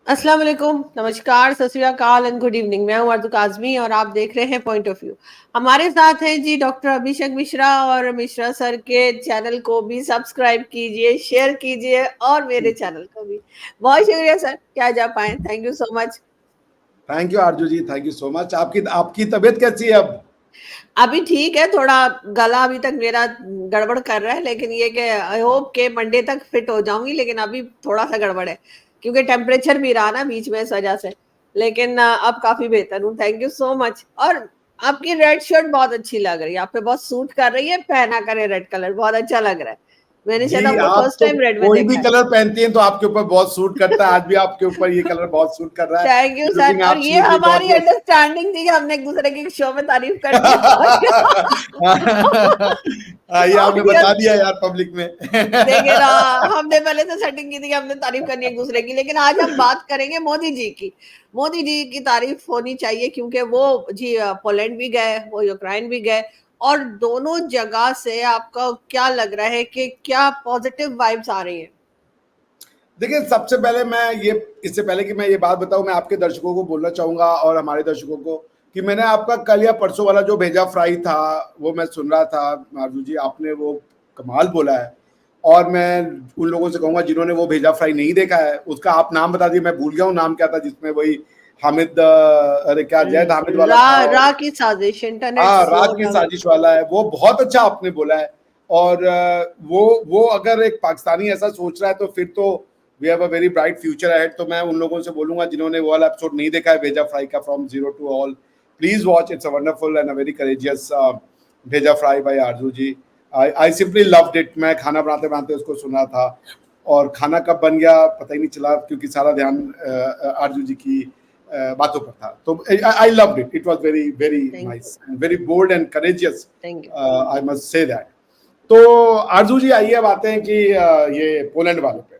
अस्सलाम वालेकुम, नमस्कार, सत श्री अकाल एंड गुड इवनिंग। मैं हूं आरज़ू काज़मी और आप देख रहे हैं पॉइंट ऑफ व्यू। हमारे साथ हैं जी डॉक्टर अभिषेक मिश्रा, और मिश्रा सर के चैनल को भी सब्सक्राइब कीजिए, शेयर कीजिए और मेरे चैनल को भी। बहुत शुक्रिया सर, क्या जा पाए, thank you so much. Thank you Aarzoo ji, thank you so much. आपकी आपकी तबीयत कैसी है अब? अभी ठीक है, थोड़ा गला अभी तक मेरा गड़बड़ कर रहा है, लेकिन ये कि आई होप के मंडे तक फिट हो जाऊंगी, लेकिन अभी थोड़ा सा गड़बड़ है क्योंकि टेम्परेचर भी रहा ना बीच में इस वजह से। लेकिन अब काफी बेहतर हूँ, थैंक यू सो मच। और आपकी रेड शर्ट बहुत अच्छी लग रही है, आप पे बहुत सूट कर रही है, पहना करे रेड कलर बहुत अच्छा लग रहा है। मैंने शायद जी, आपको आप फर्स्ट तो टाइम रेड में कोई भी देखा है। कलर पहनती हैं तो आपके ऊपर बहुत सूट करता है। आज भी आपके ऊपर ये कलर बहुत सूट कर रहा है। Thank you sir. लुकिंग और ये एब्सोल्युटली हमारी गॉर्जियस। अंडरस्टैंडिंग थी कि हमने एक दूसरे की शो में तारीफ करनी है। ये आपने बता ऑडियंस दिया यार पब्लिक में। देखिए ना, हमने पहले से सेटिंग की थी कि हमने तारीफ करनी है एक दूसरे की, लेकिन आज हम बात करेंगे मोदी जी की। मोदी जी की तारीफ होनी चाहिए क्योंकि वो जी पोलैंड भी गए, वो यूक्रेन भी गए, और दोनों जगह से आपका क्या लग रहा है कि क्या पॉजिटिव वाइब्स आ रही है? देखिए, सबसे पहले मैं ये, इससे पहले कि मैं ये बात बताऊं, मैं आपके दर्शकों को बोलना चाहूंगा और हमारे दर्शकों को कि मैंने आपका कल या परसों वाला जो भेजा फ्राई था वो मैं सुन रहा था। माधु जी, आपने वो कमाल बोला है। और मैं उन लोगों से कहूंगा जिन्होंने वो भेजा फ्राई नहीं देखा है, उसका आप नाम बता दिए, मैं भूल गया हूँ नाम क्या था, जिसमें वही हामिद, अरे क्या जैद हामिद वाला रा था। रा की साजिश, इंटरनेट हाँ, स्लो रात की साजिश वाला है, वो बहुत अच्छा आपने बोला है। और वो अगर एक पाकिस्तानी ऐसा सोच रहा है तो फिर तो we have a very bright future ahead. तो मैं उन लोगों से बोलूंगा जिन्होंने वो वाला एपिसोड नहीं देखा है भेजा फ्राई का, from zero to all, please watch, it's a wonderful and a very courageous Bheja Fry by Arzoo ji. I simply loved it. मैं खाना बनाते बनाते उसको सुना था, और खाना कब बन गया पता ही नहीं चला क्योंकि सारा ध्यान आरजू जी की बातों पर था। तो I loved it, it was very very thank you, nice and very bold and courageous, thank you. I must say that. तो आरजू जी, आइए अब आते हैं कि ये पोलैंड वाले पे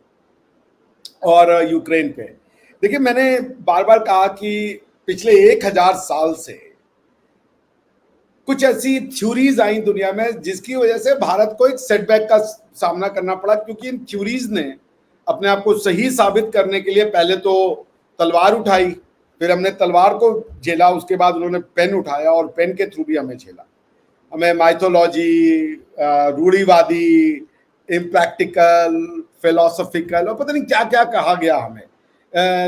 और यूक्रेन पे। देखिए, मैंने बार बार कहा कि पिछले 1000 साल से कुछ ऐसी थ्योरीज आई दुनिया में जिसकी वजह से भारत को एक सेटबैक का सामना करना पड़ा, क्योंकि इन थ्योरीज ने अपने आप को सही साबित करने के लिए पहले तो तलवार उठाई, फिर हमने तलवार को झेला, उसके बाद उन्होंने पेन उठाया और पेन के थ्रू भी हमें झेला। हमें माइथोलॉजी, रूढ़ीवादी, इम्प्रैक्टिकल, फिलोसॉफिकल और पता नहीं क्या क्या कहा गया हमें,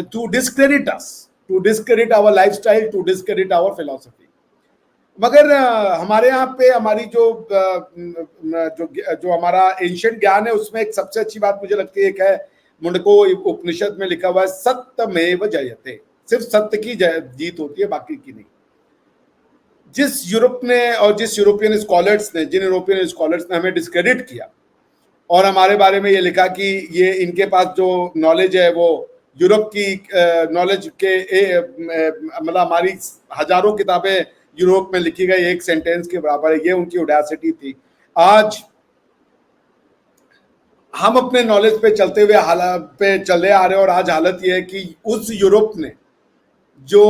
to discredit us, to discredit our lifestyle, to discredit our philosophy. मगर हमारे यहाँ पे हमारी जो हमारा एंशियंट ज्ञान है उसमें एक सबसे अच्छी बात मुझे लगती है, एक है मुंडको उपनिषद में लिखा हुआ है, सत्यमेव जयते। सिर्फ सत्य की जीत होती है, बाकी की नहीं। जिस यूरोप ने और जिस यूरोपियन स्कॉलर्स ने, जिन यूरोपियन स्कॉलर्स ने हमें डिस्क्रेडिट किया और हमारे बारे में ये लिखा कि ये इनके पास जो नॉलेज है वो यूरोप की नॉलेज के मतलब हमारी हजारों किताबें यूरोप में लिखी गई एक सेंटेंस के बराबर है, ये उनकी ऑडेसिटी थी। आज हम अपने नॉलेज पे चलते हुए हालत पे चले आ रहे हैं, और आज हालत ये है कि उस यूरोप ने जो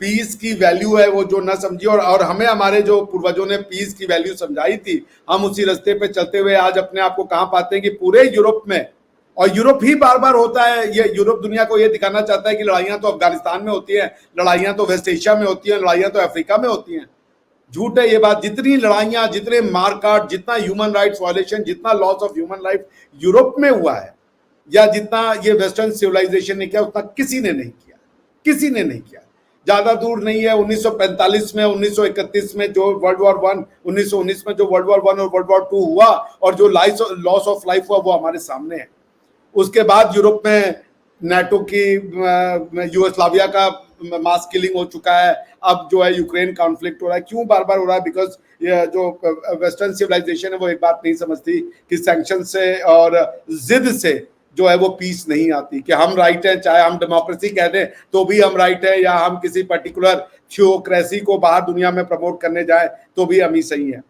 पीस की वैल्यू है वो जो ना समझी, और हमें हमारे जो पूर्वजों ने पीस की वैल्यू समझाई थी, हम उसी रास्ते पे चलते हुए आज अपने आप को कहां पाते हैं कि पूरे यूरोप में, और यूरोप ही बार बार होता है, ये यूरोप दुनिया को ये दिखाना चाहता है कि लड़ाइयां तो अफगानिस्तान में होती है, लड़ाइयां तो वेस्ट एशिया में होती है, लड़ाइयां तो अफ्रीका में होती हैं। झूठ है ये बात। जितनी लड़ाइयां, जितने मारकाट, जितना ह्यूमन राइट्स वायलेशन, जितना loss of human life Europe में हुआ है, या जितना ये वेस्टर्न सिविलाइजेशन ने किया, उतना किसी ने नहीं किया, किसी ने नहीं किया। ज्यादा दूर नहीं है, 1945 में, 1931 में जो वर्ल्ड वॉर वन, 1919 में जो वर्ल्ड वॉर वन और वर्ल्ड वॉर टू हुआ, और जो लॉस ऑफ लाइफ हुआ, वो हमारे सामने है। उसके बाद यूरोप में नाटो की, यूगोस्लाविया का मास किलिंग हो चुका है। अब जो है यूक्रेन कॉन्फ्लिक्ट हो रहा है। क्यों बार बार हो रहा है? बिकॉज ये जो वेस्टर्न सिविलाइजेशन है वो एक बात नहीं समझती कि सैंक्शन से और जिद से जो है वो पीस नहीं आती, कि हम राइट हैं, चाहे हम डेमोक्रेसी कह दें तो भी हम राइट है, या हम किसी पर्टिकुलर थियोक्रेसी को बाहर दुनिया में प्रमोट करने जाए तो भी हम ही सही हैं।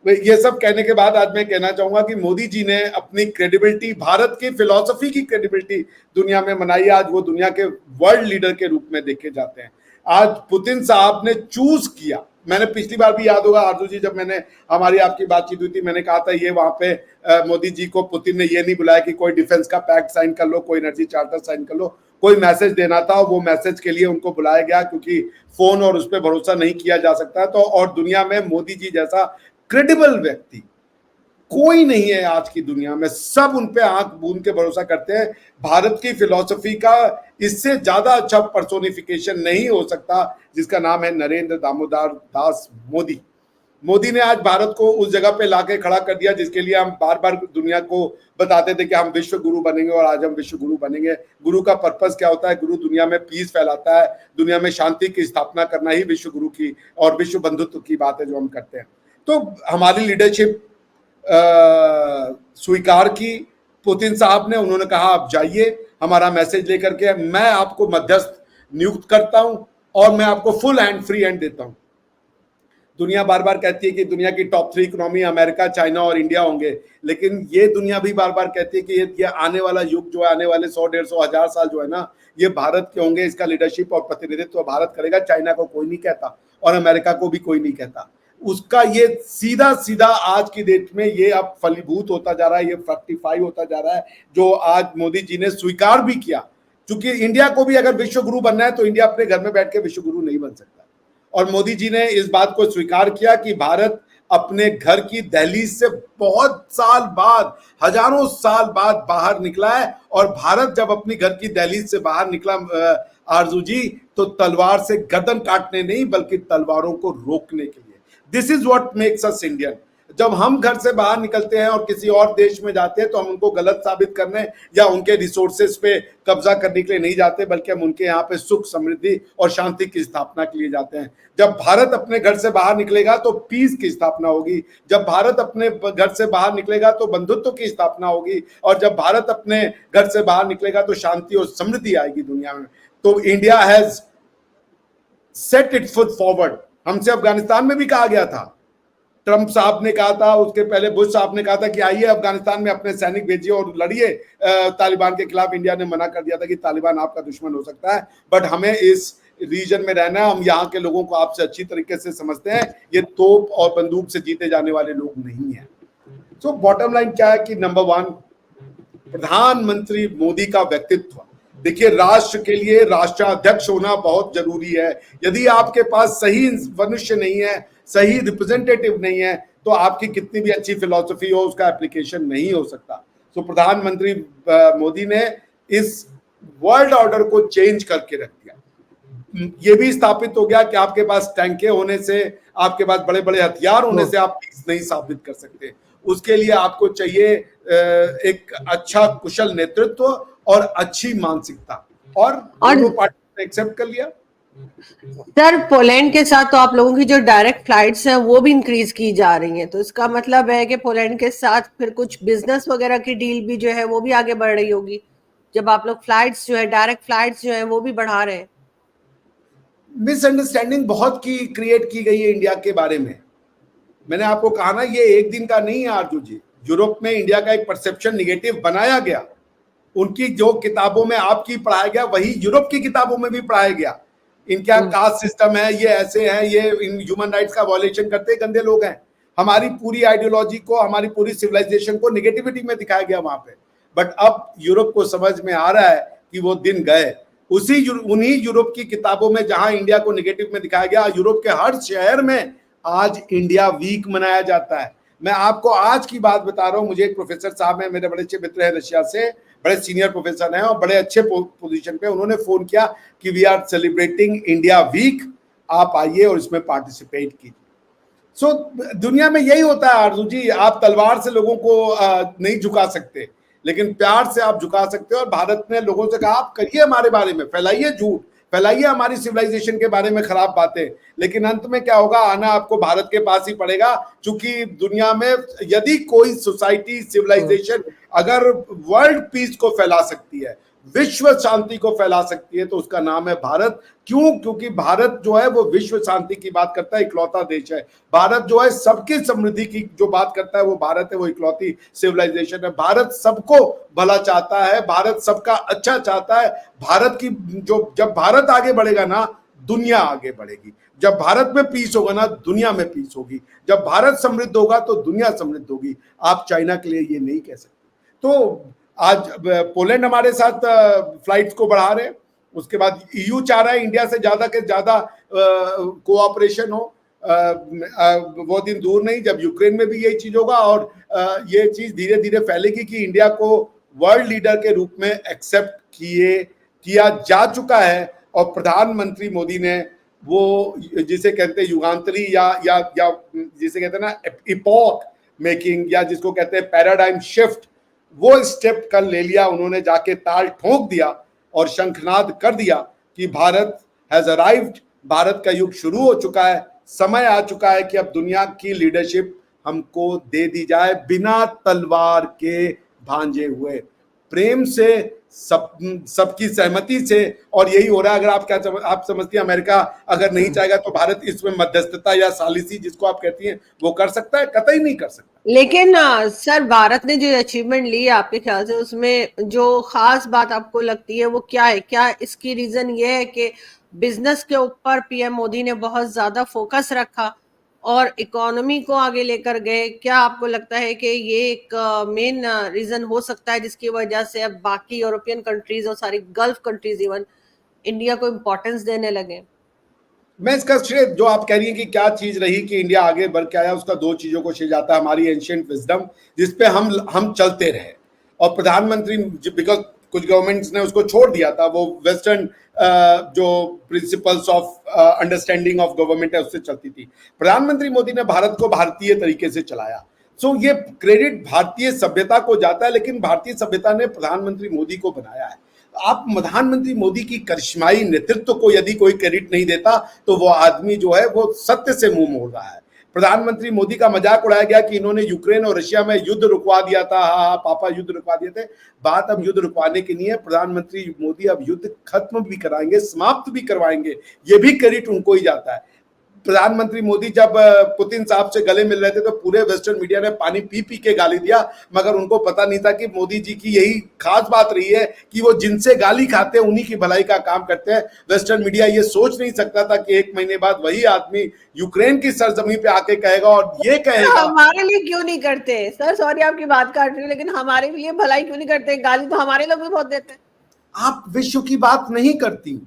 ये सब कहने के बाद आज मैं कहना चाहूंगा कि मोदी जी ने अपनी क्रेडिबिलिटी, भारत की फिलॉसफी की क्रेडिबिलिटी दुनिया में बनाई। आज वो दुनिया के वर्ल्ड लीडर के रूप में देखे जाते हैं। आज पुतिन साहब ने चूज किया, मैंने पिछली बार भी याद होगा आरजू जी, जब मैंने हमारी आपकी बातचीत हुई थी, मैंने कहा था ये वहां पे मोदी जी को पुतिन ने ये नहीं बुलाया कि कोई डिफेंस का पैक्ट साइन कर लो, कोई एनर्जी चार्टर साइन कर लो, कोई मैसेज देना था, वो मैसेज के लिए उनको बुलाया गया क्योंकि फोन और उस पर भरोसा नहीं किया जा सकता। तो और दुनिया में मोदी जी जैसा क्रेडिबल व्यक्ति कोई नहीं है आज की दुनिया में, सब उन पे आंख बूंद के भरोसा करते हैं। भारत की फिलॉसफी का इससे ज्यादा अच्छा पर्सोनिफिकेशन नहीं हो सकता, जिसका नाम है नरेंद्र दामोदर दास मोदी। मोदी ने आज भारत को उस जगह पे लाके खड़ा कर दिया जिसके लिए हम बार बार दुनिया को बताते थे कि हम विश्व गुरु बनेंगे, और आज हम विश्व गुरु बनेंगे। गुरु का पर्पस क्या होता है? गुरु दुनिया में पीस फैलाता है, दुनिया में शांति की स्थापना करना ही विश्व गुरु की और विश्व बंधुत्व की बात है जो हम करते हैं। तो हमारी लीडरशिप स्वीकार की पुतिन साहब ने, उन्होंने कहा आप जाइए हमारा मैसेज लेकर के, मैं आपको मध्यस्थ नियुक्त करता हूं और मैं आपको फुल हैंड फ्री हैंड देता हूं। दुनिया बार बार कहती है कि दुनिया की टॉप 3 इकोनॉमी अमेरिका, चाइना और इंडिया होंगे, लेकिन ये दुनिया भी बार बार कहती है कि ये आने वाला युग जो है, आने वाले 100, 150, 1000 साल जो है ना, ये भारत के होंगे। इसका लीडरशिप और प्रतिनिधित्व भारत करेगा। चाइना को कोई नहीं कहता और अमेरिका को भी कोई नहीं कहता। उसका ये सीधा सीधा आज की डेट में ये अब फलीभूत होता जा रहा है, ये फ्रक्टिफाई होता जा रहा है, जो आज मोदी जी ने स्वीकार भी किया। क्योंकि इंडिया को भी अगर विश्व गुरु बनना है तो इंडिया अपने घर में बैठ के विश्व गुरु नहीं बन सकता। और मोदी जी ने इस बात को स्वीकार किया कि भारत अपने घर की दहलीज से बहुत साल बाद, हजारों साल बाद बाहर निकला है। और भारत जब अपनी घर की दहलीज से बाहर निकला आरजू जी, तो तलवार से गर्दन काटने नहीं बल्कि तलवारों को रोकने के लिए। This is what makes us Indian. जब हम घर से बाहर निकलते हैं और किसी और देश में जाते हैं तो हम उनको गलत साबित करने या उनके रिसोर्सेज पे कब्जा करने के लिए नहीं जाते, बल्कि हम उनके यहाँ पे सुख, समृद्धि और शांति की स्थापना के लिए जाते हैं। जब भारत अपने घर से बाहर निकलेगा तो पीस की स्थापना होगी। जब भारत अपने घर से बाहर निकलेगा तो बंधुत्व की स्थापना होगी। और जब भारत अपने घर से बाहर निकलेगा तो शांति और समृद्धि आएगी दुनिया में। तो India has set it foot forward. हमसे अफगानिस्तान में भी कहा गया था, ट्रंप साहब ने कहा था, उसके पहले बुश साहब ने कहा था कि आइए अफगानिस्तान में अपने सैनिक भेजिए और लड़िए तालिबान के खिलाफ। इंडिया ने मना कर दिया था कि तालिबान आपका दुश्मन हो सकता है, बट हमें इस रीजन में रहना है। हम यहाँ के लोगों को आपसे अच्छी तरीके से समझते हैं, ये तोप और बंदूक से जीते जाने वाले लोग नहीं है। तो बॉटम लाइन क्या है कि नंबर 1, प्रधानमंत्री मोदी का व्यक्तित्व। देखिए, राष्ट्र के लिए राष्ट्राध्यक्ष होना बहुत जरूरी है। यदि आपके पास सही मनुष्य नहीं है, सही रिप्रेजेंटेटिव नहीं है, तो आपकी कितनी भी अच्छी फिलॉसफी हो उसका एप्लीकेशन नहीं हो सकता। तो प्रधानमंत्री मोदी ने इस वर्ल्ड ऑर्डर को चेंज करके रख दिया। ये भी स्थापित हो गया कि आपके पास टैंके होने से, आपके पास बड़े बड़े हथियार होने से आप पीस नहीं साबित कर सकते। उसके लिए आपको चाहिए एक अच्छा कुशल नेतृत्व और अच्छी मानसिकता, और दोनों पार्टी ने एक्सेप्ट कर लिया। सर, पोलैंड के साथ तो आप लोगों की जो डायरेक्ट फ्लाइट्स हैं वो भी इंक्रीज की जा रही हैं, तो इसका मतलब है कि पोलैंड के साथ फिर कुछ बिजनेस वगैरह की डील भी जो है वो भी आगे बढ़ रही होगी, जब आप लोग फ्लाइट्स जो है, डायरेक्ट फ्लाइट्स जो है वो भी बढ़ा रहे हैं। मिसअंडरस्टैंडिंग बहुत की क्रिएट की गई है इंडिया के बारे में। मैंने आपको कहा ना, ये एक दिन का नहीं है आरजू जी। यूरोप में इंडिया का एक परसेप्शन निगेटिव बनाया गया। उनकी जो किताबों में आपकी पढ़ाया गया वही यूरोप की किताबों में भी पढ़ाया गया। इनका कास्ट सिस्टम है, ये ऐसे हैं, ये इन ह्यूमन राइट्स का वॉयलेशन करते गंदे लोग हैं। हमारी पूरी आइडियोलॉजी को, हमारी पूरी सिविलाइजेशन को निगेटिविटी में दिखाया गया वहां पे। बट अब यूरोप को समझ में आ रहा है कि वो दिन गए। उन्हीं यूरोप की किताबों में जहां इंडिया को निगेटिव में दिखाया गया, यूरोप के हर शहर में आज इंडिया वीक मनाया जाता है। मैं आपको आज की बात बता रहा हूं। मुझे एक प्रोफेसर साहब है, मेरे बड़े अच्छे मित्र हैं रशिया से, बड़े सीनियर प्रोफेसर हैं और बड़े अच्छे पोजीशन पे। उन्होंने फोन किया कि we are celebrating India week, आप आइए और इसमें पार्टिसिपेट कीजिए। सो दुनिया में यही होता है आरजू जी। आप तलवार से लोगों को नहीं झुका सकते, लेकिन प्यार से आप झुका सकते हो। और भारत ने लोगों से कहा आप करिए हमारे बारे में, फैलाइए झूठ, फैलाइए हमारी सिविलाइजेशन के बारे में खराब बातें, लेकिन अंत में क्या होगा, आना आपको भारत के पास ही पड़ेगा। क्योंकि दुनिया में यदि कोई सोसाइटी, सिविलाइजेशन अगर वर्ल्ड पीस को फैला सकती है, विश्व शांति को फैला सकती है, तो उसका नाम है भारत। क्यों? क्योंकि भारत जो है वो विश्व शांति की बात करता है, इकलौता देश है। भारत जो है सबकी समृद्धि की जो बात करता है वो भारत है, वो इकलौती सिविलाइजेशन है। भारत सबको भला चाहता है, भारत सबका अच्छा चाहता है। भारत की जब भारत आगे बढ़ेगा ना, दुनिया आगे बढ़ेगी। जब भारत में पीस होगा ना, दुनिया में पीस होगी। जब भारत समृद्ध होगा तो दुनिया समृद्ध होगी। आप चाइना के लिए ये नहीं कह सकते। तो आज पोलैंड हमारे साथ फ्लाइट्स को बढ़ा रहे हैं, उसके बाद ईयू चाह रहा है इंडिया से ज्यादा के ज्यादा कोऑपरेशन हो। वो दिन दूर नहीं जब यूक्रेन में भी यही चीज होगा और ये चीज धीरे धीरे फैलेगी कि इंडिया को वर्ल्ड लीडर के रूप में एक्सेप्ट किया जा चुका है। और प्रधानमंत्री मोदी ने वो जिसे कहते हैं युगांतरी या जिसे कहते हैं ना इपॉक मेकिंग या जिसको कहते हैं पैराडाइम शिफ्ट, वो स्टेप कर ले लिया उन्होंने, जाके ताल ठोक दिया और शंखनाद कर दिया कि भारत हैज अराइव्ड, भारत का युग शुरू हो चुका है, समय आ चुका है कि अब दुनिया की लीडरशिप हमको दे दी जाए बिना तलवार के भांजे हुए, प्रेम से, सबकी सहमति से। और यही हो रहा है। अगर आप समझती हैं अमेरिका अगर नहीं चाहेगा तो भारत इसमें मध्यस्थता या सालिसी जिसको आप कहती हैं वो कर सकता है? कतई नहीं कर सकता। लेकिन सर, भारत ने जो अचीवमेंट ली है आपके ख्याल से, उसमें जो खास बात आपको लगती है वो क्या है? क्या इसकी रीजन ये है कि बिजनेस के ऊपर पीएम मोदी ने बहुत ज्यादा फोकस रखा और इकोनॉमी को आगे लेकर गए? क्या आपको लगता है कि ये एक मेन रीजन हो सकता है जिसकी वजह से अब बाकी यूरोपियन कंट्रीज और सारी गल्फ कंट्रीज इवन इंडिया को इम्पोर्टेंस देने लगे? मैं इसका श्रेय जो आप कह रही हैं कि क्या चीज रही कि इंडिया आगे बढ़ के आया, उसका दो चीजों को श्रेय जाता है। हमारी एंशिएंट विजडम जिसपे हम चलते रहे, और प्रधानमंत्री बिकॉज कुछ गवर्नमेंट्स ने उसको छोड़ दिया था, वो वेस्टर्न जो principles of understanding of government है उससे चलती थी। प्रधानमंत्री मोदी ने भारत को भारतीय तरीके से चलाया। सो ये क्रेडिट भारतीय सभ्यता को जाता है, लेकिन भारतीय सभ्यता ने प्रधानमंत्री मोदी को बनाया है। आप प्रधानमंत्री मोदी की करिश्माई नेतृत्व को यदि कोई क्रेडिट नहीं देता तो वो आदमी जो है वो सत्य से मुंह मोड़ रहा है। प्रधानमंत्री मोदी का मजाक उड़ाया गया कि इन्होंने यूक्रेन और रशिया में युद्ध रुकवा दिया था। हाँ, पापा युद्ध रुकवा दिए थे। बात अब युद्ध रुकवाने की नहीं है। प्रधानमंत्री मोदी अब युद्ध खत्म भी कराएंगे, समाप्त भी करवाएंगे, ये भी क्रेडिट उनको ही जाता है। प्रधानमंत्री मोदी जब पुतिन साहब से गले मिल रहे थे तो पूरे वेस्टर्न मीडिया ने पानी पी पी के गाली दिया, मगर उनको पता नहीं था कि मोदी जी की यही खास बात रही है कि वो जिनसे गाली खाते हैं उन्हीं की भलाई का काम करते हैं। वेस्टर्न मीडिया ये सोच नहीं सकता था कि 1 महीने बाद वही आदमी यूक्रेन की सरजमी पे आके कहेगा और ये कहेगा हमारे लिए क्यों नहीं करते? सर सॉरी आपकी बात काट रही हूँ, लेकिन हमारे लिए भलाई क्यों नहीं करते? गाली तो हमारे लोग भी बहुत देते हैं। आप विश्व की बात नहीं करती।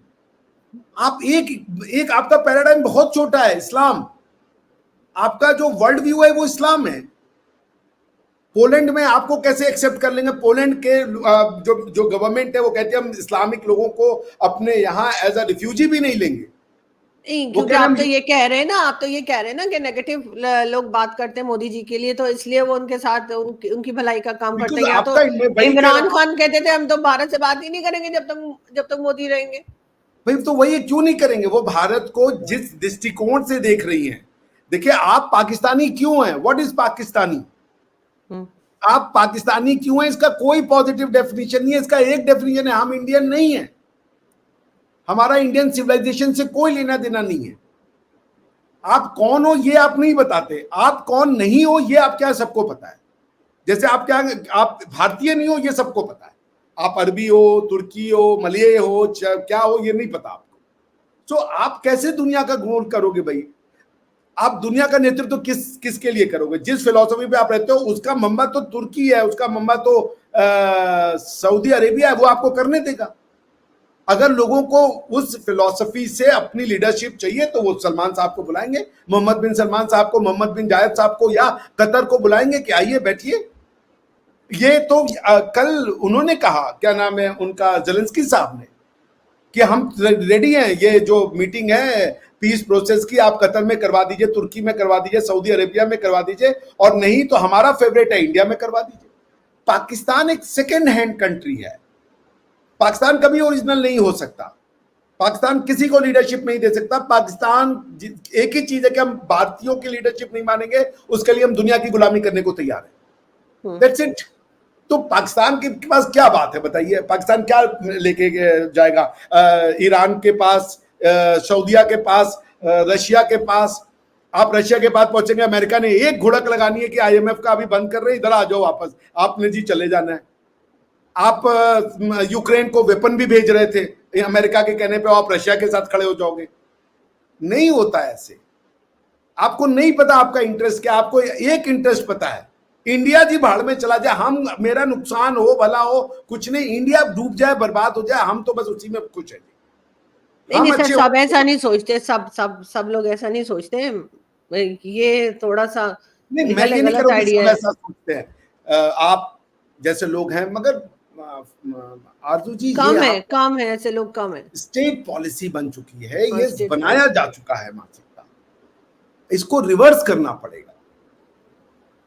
आप एक आपका पैराडाइम बहुत छोटा है, इस्लाम। आपका जो वर्ल्ड व्यू है वो इस्लाम है। पोलैंड में आपको कैसे एक्सेप्ट कर लेंगे? पोलैंड के जो गवर्नमेंट है वो कहती है हम इस्लामिक लोगों को अपने यहाँ एज अ रिफ्यूजी भी नहीं लेंगे। क्योंकि आप तो ये कह रहे हैं ना, कि नेगेटिव लोग बात करते हैं मोदी जी के लिए, तो इसलिए वो उनके साथ उनकी भलाई का काम करते हैं। या तो इमरान खान कहते थे हम तो भारत से बात ही नहीं करेंगे जब तक मोदी रहेंगे। भाई तो वही क्यों नहीं करेंगे? वो भारत को जिस दृष्टिकोण से देख रही हैं। देखिए, आप पाकिस्तानी क्यों हैं? What is Pakistani? आप पाकिस्तानी क्यों हैं? इसका कोई पॉजिटिव डेफिनेशन नहीं है। इसका एक डेफिनेशन है, हम इंडियन नहीं है। हमारा इंडियन सिविलाइजेशन से कोई लेना देना नहीं है। आप कौन हो ये आप नहीं बताते, आप कौन नहीं हो ये आप क्या सबको पता है। जैसे आप भारतीय नहीं हो ये सबको पता है। आप अरबी हो, तुर्की हो, मलय हो, क्या हो ये नहीं पता आपको। तो आप कैसे दुनिया का गोल करोगे भाई? आप दुनिया का नेतृत्व किसके लिए करोगे? जिस फिलॉसफी पे आप रहते हो उसका मम्मा तो तुर्की है, उसका मम्मा तो सऊदी अरेबिया है, वो आपको करने देगा। अगर लोगों को उस फिलॉसफी से अपनी लीडरशिप चाहिए तो वो सलमान साहब को बुलाएंगे, मोहम्मद बिन सलमान साहब को, मोहम्मद बिन जायद साहब को या कतर को बुलाएंगे कि आइए बैठिए। ये तो कल उन्होंने कहा, क्या नाम है उनका, ज़ेलेंस्की साहब ने, कि हम रेडी हैं, ये जो मीटिंग है पीस प्रोसेस की आप कतर में करवा दीजिए, तुर्की में करवा दीजिए, सऊदी अरेबिया में करवा दीजिए, और नहीं तो हमारा फेवरेट है इंडिया में करवा दीजिए। पाकिस्तान एक सेकेंड हैंड कंट्री है। पाकिस्तान कभी ओरिजिनल नहीं हो सकता। पाकिस्तान किसी को लीडरशिप नहीं दे सकता। पाकिस्तान एक ही चीज है कि हम भारतीयों की लीडरशिप नहीं मानेंगे, उसके लिए हम दुनिया की गुलामी करने को तैयार हैं। That's it. तो पाकिस्तान के पास क्या बात है बताइए? पाकिस्तान क्या लेके जाएगा? ईरान के पास, सऊदीया के पास, रशिया के पास। आप रशिया के पास पहुंचेंगे, अमेरिका ने एक घुड़क लगानी है कि आईएमएफ का अभी बंद कर रहे, इधर आ जाओ वापस, आपने जी चले जाना है। आप यूक्रेन को वेपन भी भेज रहे थे, अमेरिका के कहने पे आप रशिया के साथ खड़े हो जाओगे। नहीं होता ऐसे। आपको नहीं पता आपका इंटरेस्ट क्या। आपको एक इंटरेस्ट पता है, इंडिया जी भाड़ में चला जाए, हम मेरा नुकसान हो भला हो कुछ नहीं, इंडिया डूब जाए बर्बाद हो जाए, हम तो बस उसी में खुश है। देखिए हम सर, अच्छे सब हो, ऐसा नहीं सोचते, सब लोग ऐसा नहीं सोचते। ये थोड़ा सा नहीं मैं ये नहीं कह गलत रहा हूँ कि आइडिया सब है। ऐसा सोचते हैं, आप जैसे लोग हैं, मगर आरजू जी ये आप कम है, ऐसे लोग कम है। स्टेट पॉलिसी बन चुकी है, हाँ, ये स्टेट बनाया पॉलिसी जा चुका है मानसिकता, इसको रिवर्स करना पड़ेगा।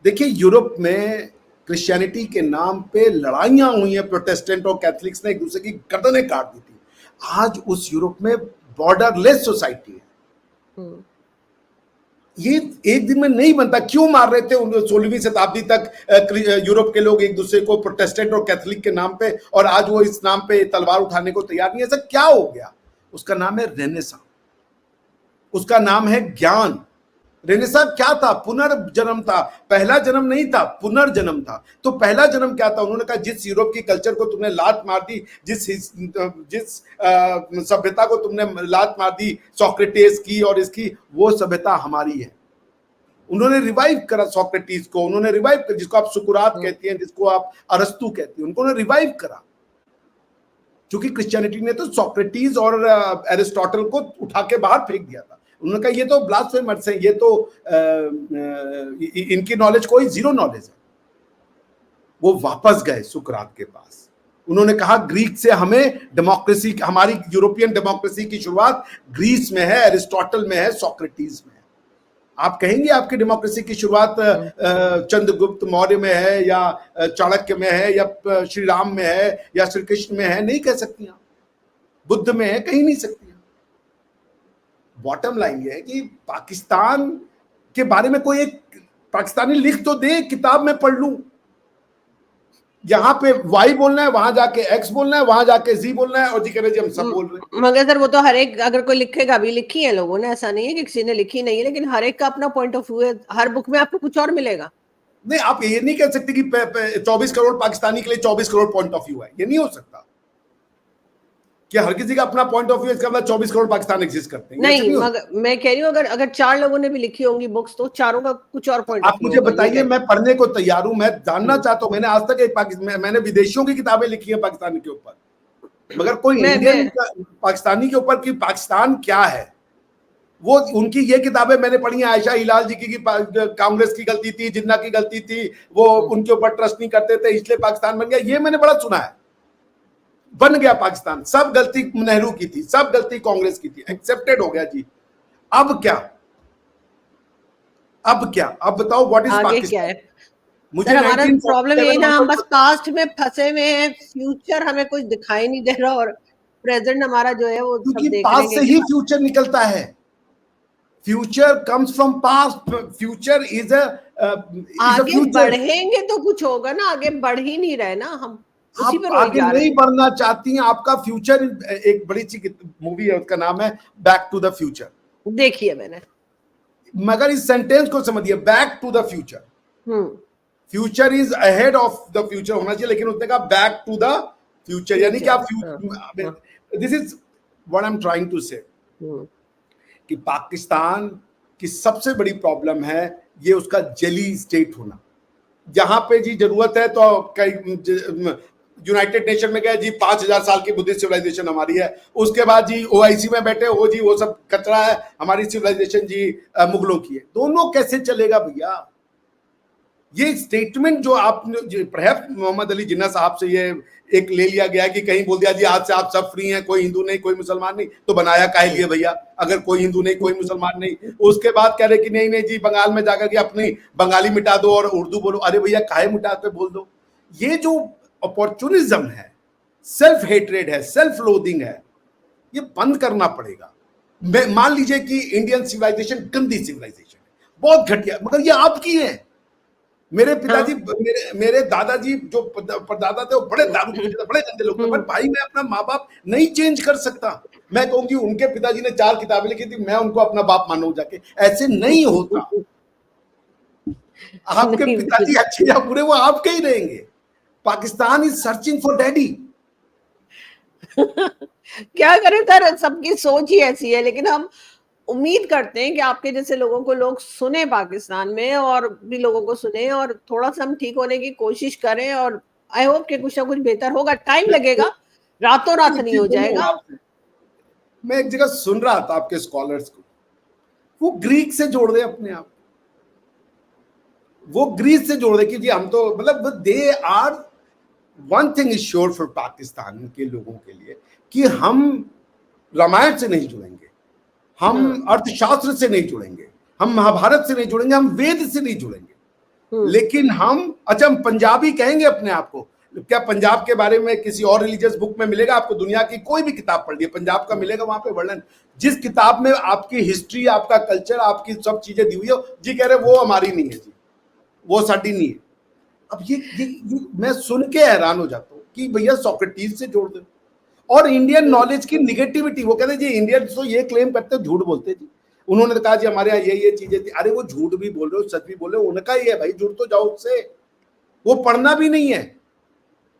देखिए यूरोप में क्रिश्चियनिटी के नाम पे लड़ाइयां हुई हैं, प्रोटेस्टेंट और कैथलिक्स ने एक दूसरे की गर्दनें काट दी थी। आज उस यूरोप में बॉर्डरलेस सोसाइटी है। ये एक दिन में नहीं बनता। क्यों मार रहे थे 16वीं शताब्दी तक यूरोप के लोग एक दूसरे को प्रोटेस्टेंट और कैथलिक के नाम पे, और आज वो इस नाम पे तलवार उठाने को तैयार नहीं है। ऐसा क्या हो गया? उसका नाम है रेनेसां, उसका नाम है ज्ञान। रेनेसां क्या था? पुनर्जन्म था। पहला जन्म नहीं था, पुनर्जन्म था। तो पहला जन्म क्या था? उन्होंने कहा जिस यूरोप की कल्चर को तुमने लात मार दी, जिस सभ्यता को तुमने लात मार दी, सोक्रेटिस की और इसकी, वो सभ्यता हमारी है। उन्होंने रिवाइव करा सोक्रेटिस को, उन्होंने रिवाइव कर, जिसको आप सुकुरात कहती हैं, जिसको आप अरस्तु कहती हैं, उनको रिवाइव करा। क्योंकि क्रिश्चियनिटी ने तो सोक्रेटिस और एरिस्टोटल को उठा के बाहर फेंक दिया था। उन्होंने कहा ये तो ब्लास्फेमर्स हैं, ये तो इनकी नॉलेज कोई जीरो नॉलेज है। वो वापस गए सुकरात के पास। उन्होंने कहा ग्रीक से हमें डेमोक्रेसी, हमारी यूरोपियन डेमोक्रेसी की शुरुआत ग्रीस में है, एरिस्टोटल में है, सोक्रेटिस में है। आप कहेंगे आपकी डेमोक्रेसी की शुरुआत चंद्रगुप्त मौर्य में है, या चाणक्य में है, या श्री राम में है, या श्री कृष्ण में है? नहीं कह सकती आप। बुद्ध में है? कहीं नहीं सकती। बॉटम लाइन ये है कि पाकिस्तान के बारे में कोई एक पाकिस्तानी लिख तो दे, किताब में पढ़ लूं। यहाँ पे वाई बोलना है, वहां जाके एक्स बोलना है, वहां जाके जी बोलना है, और जी कह रहे जी हम सब बोल रहे हैं। मगर सर वो तो हर एक, अगर कोई लिखेगा भी, लिखी है लोगों ने, ऐसा नहीं है कि किसी ने लिखी नहीं है, लेकिन हर एक का अपना पॉइंट ऑफ व्यू है। हर बुक में आपको कुछ और मिलेगा। नहीं, आप ये नहीं कह सकते कि 24 करोड़ पाकिस्तानी के लिए 24 करोड़ पॉइंट ऑफ व्यू है। ये नहीं हो सकता कि हर किसी का अपना पॉइंट ऑफ व्यू, इसका मतलब 24 करोड़ पाकिस्तान एग्जिस्ट करते हैं। नहीं, मगर मैं कह रही हूँ अगर 4 लोगों ने भी लिखी होंगी बुक्स, तो चारों का कुछ और पॉइंट ऑफ आप व्यू मुझे होगा। बताइए, मैं पढ़ने को तैयार हूं, मैं जानना चाहता हूं। मैंने आज तक मैंने विदेशियों की किताबें लिखी है पाकिस्तानी के ऊपर, मगर कोई इंडियन पाकिस्तानी के ऊपर कि पाकिस्तान क्या है, वो उनकी ये किताबें मैंने पढ़ी हैं। आयशा हिलाल जी की कांग्रेस की गलती थी, जिन्ना की गलती थी, वो उनके ऊपर ट्रस्ट नहीं करते थे, इसलिए पाकिस्तान बन गया। ये मैंने बड़ा सुना है। बन गया पाकिस्तान, सब गलती नेहरू की थी, सब गलती कांग्रेस की थी, एक्सेप्टेड हो गया जी। अब क्या? अब क्या? अब बताओ व्हाट इज आगे क्या पाकिस्तान? है? मुझे हमारा प्रॉब्लम यही ना, हम बस 1947 पास्ट में फंसे हुए हैं, फ्यूचर हमें कुछ दिखाई नहीं दे रहा, और प्रेजेंट हमारा जो है वो सब क्योंकि देख रहे पास्ट से हैं ही फ्यूचर निकलता है। Future comes from past. Future is a आगे फ्यूचर। बढ़ेंगे तो कुछ होगा ना, आगे बढ़ ही नहीं रहे ना, हम उसी आप पे रोई आगे जा रहे नहीं हैं। बढ़ना चाहती हैं, आपका फ्यूचर। एक बड़ी सी मूवी है, उसका नाम है बैक टू द फ्यूचर। देखिए मैंने, मगर इस सेंटेंस को समझिए, back to the future. Future is ahead of the future होना चाहिए, लेकिन उसने कहा बैक टू द फ्यूचर, यानी कि आप this is what I am trying to say, कि पाकिस्तान की सबसे बड़ी प्रॉब्लम है ये उसका जेली स्टेट होना। जहां पे जी जरूरत है तो कई यूनाइटेड नेशन में गए जी, 5000 साल की बुद्धिस्ट सिविलाइजेशन हमारी है। उसके बाद जी ओआईसी में बैठे हो जी, वो सब कचरा है, हमारी सिविलाइजेशन जी मुगलों की है। दोनों कैसे चलेगा भैया? ये स्टेटमेंट जो आपने मोहम्मद अली जिन्ना साहब से ये एक ले लिया गया कि कहीं बोल दिया जी आज से आप सब फ्री हैं, कोई हिंदू नहीं, कोई मुसलमान नहीं, तो बनाया काहे लिए भैया? अगर कोई हिंदू नहीं, कोई मुसलमान नहीं। उसके बाद कह रहे कि नहीं नहीं जी, बंगाल में जाकर के अपनी बंगाली मिटा दो और उर्दू बोलो। अरे भैया काहे मिटाते, बोल दो। ये जो अपॉर्चुनिज्म है, सेल्फ हेट्रेड है, सेल्फ लोथिंग है, ये बंद करना पड़ेगा। मान लीजिए कि इंडियन सिविलाइजेशन गंदी सिविलाइजेशन है, बहुत घटिया, मगर ये आपकी है। मेरे पिताजी, मेरे दादाजी जो परदादा थे, वो बड़े दारू पीते थे, बड़े गंदे लोग थे, पर भाई मैं अपना माँ बाप नहीं चेंज कर सकता। मैं कहूंगी उनके पिताजी ने 4 किताबें लिखी थी, मैं उनको अपना बाप मानूं जाके? ऐसे नहीं होता। आपके पिताजी अच्छे या बुरे, वो आपके ही रहेंगे। Pakistan is searching for daddy. क्या करें सर, सबकी सोच ही ऐसी है, लेकिन हम उम्मीद करते हैं कि आपके जैसे लोगों को लोग सुने पाकिस्तान में, और भी लोगों को सुने, और थोड़ा सा हम ठीक होने की कोशिश करें, और आई होप कि कुछ ना कुछ बेहतर होगा। टाइम लगेगा, रातों रात एक नहीं चीज हो बोलूं जाएगा। आपसे, मैं एक जगह सुन रहा था आपके स्कॉलर्स को, वो ग्रीक से जोड़ दे अपने आप, वो ग्रीस से जोड़ दे कि जी हम तो मतलब they are, one thing is sure for Pakistan के लोगों के लिए कि हम रामायण से नहीं जुड़ेंगे, हम अर्थशास्त्र से नहीं जुड़ेंगे, हम महाभारत से नहीं जुड़ेंगे, हम वेद से नहीं जुड़ेंगे, लेकिन हम, अच्छा हम पंजाबी कहेंगे अपने आप को, क्या पंजाब के बारे में किसी और रिलीजियस बुक में मिलेगा आपको? दुनिया की कोई भी किताब पढ़ ली पंजाब का मिलेगा वहां पे वर्णन, जिस किताब में आपकी हिस्ट्री, आपका कल्चर, आपकी सब चीजें दी हुई हो, जी कह रहे वो हमारी नहीं है जी, वो साडी नहीं है। अब ये मैं सुन के हैरान हो जाता हूँ कि भैया सोक्रेटिस से जोड़ दो, और इंडियन नॉलेज की निगेटिविटी, वो कहते जी इंडियन तो ये क्लेम करते हैं, झूठ बोलते जी, उन्होंने कहा जी हमारे यहाँ ये चीजें थी, अरे वो झूठ भी बोल रहे हो सच भी बोल रहे हो, उनका ही है भाई, जुड़ तो जाओ उससे, वो पढ़ना भी नहीं है,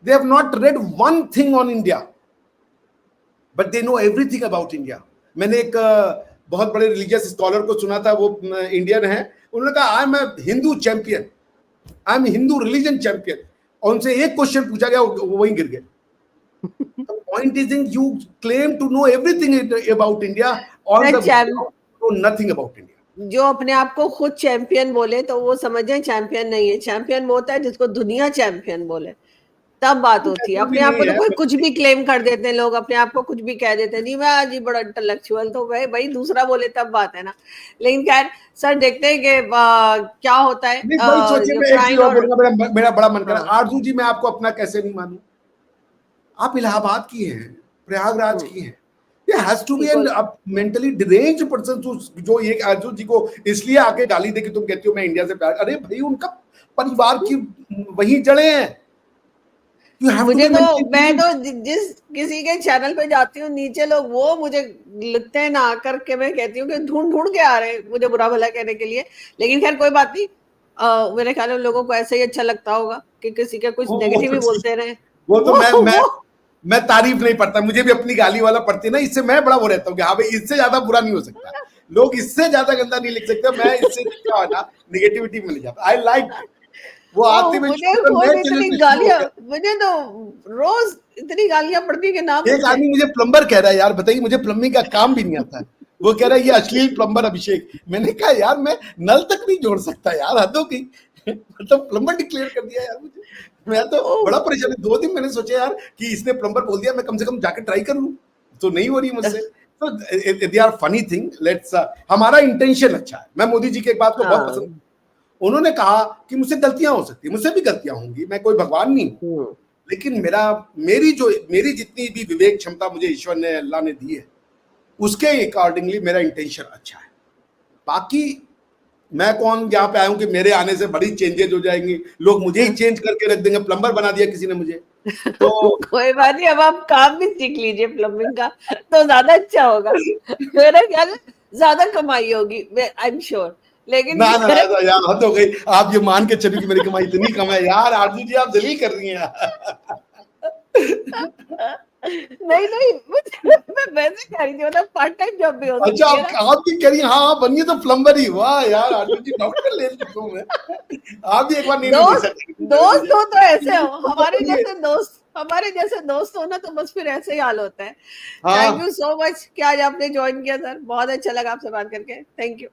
they have not red one thing on India but they know everything about India. मैंने एक बहुत बड़े रिलीजियस स्कॉलर को सुना था, वो इंडियन है, उन्होंने कहा I am a Hindu champion, I am Hindu religion champion, और उनसे एक क्वेश्चन पूछा गया वो वहीं गिर गए। The point is in you claim to know everything about India, on the ground know nothing about India. जो अपने आप को खुद चैंपियन बोले तो वो समझे चैंपियन नहीं है। चैंपियन वो होता है जिसको दुनिया चैंपियन बोले, तब बात होती है। अपने आप को तो कोई कुछ भी क्लेम कर देते हैं लोग, अपने आप को कुछ भी कह देते हैं, जी मैं जी बड़ा इंटेलेक्चुअल, तो भाई दूसरा बोले तब बात है ना। लेकिन खैर सर, देखते हैं कि क्या होता है। सोचिए, मैं एक चीज और बोलूंगा, मेरा बड़ा मन कर रहा है, आरजू जी मैं आपको अपना कैसे नहीं मानूं, आप इलाहाबाद की हैं, प्रयागराज की हैं, there has to be a mentally deranged person जो ये आरजू जी को इसलिए आके गाली दे कि तुम कहती हो मैं इंडिया से प्यार, अरे भाई उनका परिवार की वही जड़ें हैं। मुझे तो, मैं तो जिस किसी के चैनल पे जाती हूँ, नीचे लोग वो मुझे लिखते हैं ना करके, मैं कहती हूँ कि ढूंढ ढूंढ के आ रहे हैं मुझे बुरा भला कहने के लिए। लेकिन खैर कोई बात नहीं, मेरे ख्याल में लोगों को ऐसे ही अच्छा लगता होगा कि किसी का कुछ नेगेटिव ही बोलते रहे। वो तो मैं तारीफ नहीं पढ़ता, मुझे भी अपनी गाली वाला पढ़ती है ना, इससे मैं बड़ा वो रहता हूँ कि हाँ भाई इससे ज्यादा बुरा नहीं हो सकता, लोग इससे ज्यादा गंदा नहीं लिख सकते, मैं इससे क्या है ना नेगेटिविटी में ले जाता। आई लाइक वो आते में मुझे इतनी गालियां, मुझे तो रोज इतनी गालियां पड़ती है ना। एक आदमी मुझे प्लम्बर कह रहा है, यार बताइए मुझे प्लम्बिंग का काम भी नहीं आता है, वो कह रहा है ये अश्लील प्लम्बर अभिषेक। मैंने कहा यार मैं नल तक नहीं जोड़ सकता यार, हद हो गई, मतलब प्लम्बर डिक्लेयर कर दिया यार मुझे, मैं तो बड़ा परेशान। 2 दिन मैंने सोचा यार कि इसने प्लम्बर बोल दिया, मैं कम से कम जाकर ट्राई कर लूं, तो नहीं हो रही मुझसे। तो they are funny thing, let's, हमारा इंटेंशन अच्छा है। मैं मोदी जी की एक बात को बहुत पसंद, उन्होंने कहा कि मुझसे गलतियां हो सकती है, मुझसे भी गलतियां होंगी, मैं कोई भगवान नहीं हूं, लेकिन मेरी जितनी भी विवेक क्षमता मुझे ईश्वर ने, अल्लाह ने दी है, उसके अकॉर्डिंगली मेरा इंटेंशन अच्छा है। बाकी मैं कौन यहाँ पे आया हूं कि मेरे आने से बड़ी चेंजेस हो जाएंगी, लोग मुझे ही चेंज करके रख देंगे, प्लम्बर बना दिया किसी ने मुझे तो कोई बात नहीं, अब आप काम भी सीख लीजिए प्लम्बिंग का, तो ज्यादा अच्छा होगा। मेरा ख्याल ज्यादा कमाई होगी, आई एम श्योर। लेकिन ना यार हद हो गई, आप ये मान के चलिए कि मेरी कमाई इतनी कम है यार, आरजू जी आप जलील कर रही हैं यार। नहीं मैं वैसे कह रही थी, मतलब पार्ट टाइम जॉब भी हो सकती है। अच्छा आप भी कह रही हैं, हाँ बनिए तो प्लम्बर ही। वाह यार आरजू जी, डॉक्टर ले चुका हूं मैं, आप भी एक बार नहीं दोस्त हो तो ऐसे हो, हमारे जैसे दोस्त हो ना, तो बस फिर ऐसे ही हाल होता है। थैंक यू सो मच कि आज आपने ज्वाइन किया सर, बहुत अच्छा लगा आपसे बात करके। Thank you.